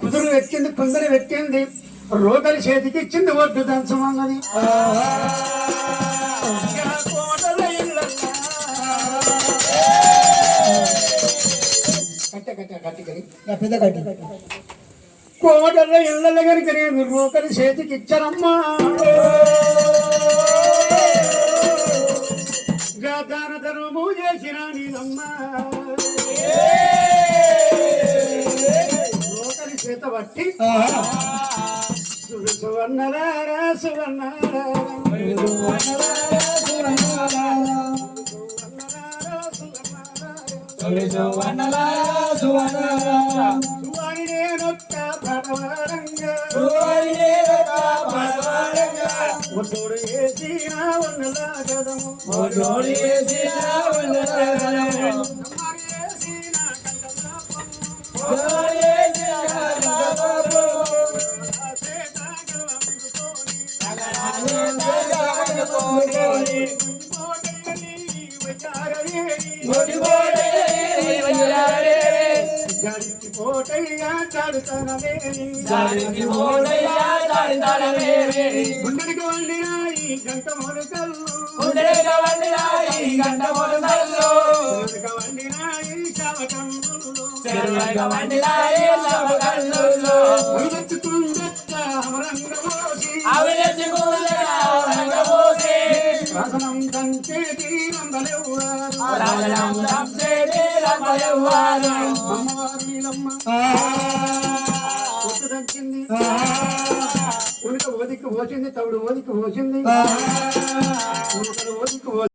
కుదురు ఎక్కింది, కుందరు ఎక్కింది, రోగలి చేతికి ఇచ్చింది, ఒడ్డు దంచమన్నది. కోటల ఇళ్ళ దగ్గరికి నేను రోకలి చేతికి ఇచ్చానమ్మా. దాన ధర్మము చేసిన నీదమ్మా. రోకలి చేత బట్టి సువర్ణరారా సువర్ణరా గుండెకి వండినాయి గంట మొలకల్లు, వండినాయి శావకల్లు, రసనం దంచేటి అమ్మవారు నీలమ్మ కొట్టు దంచింది, ఉనికి ఓదికి పోసింది, తవుడు ఓదికి పోసింది, ఉనికలు ఓదికి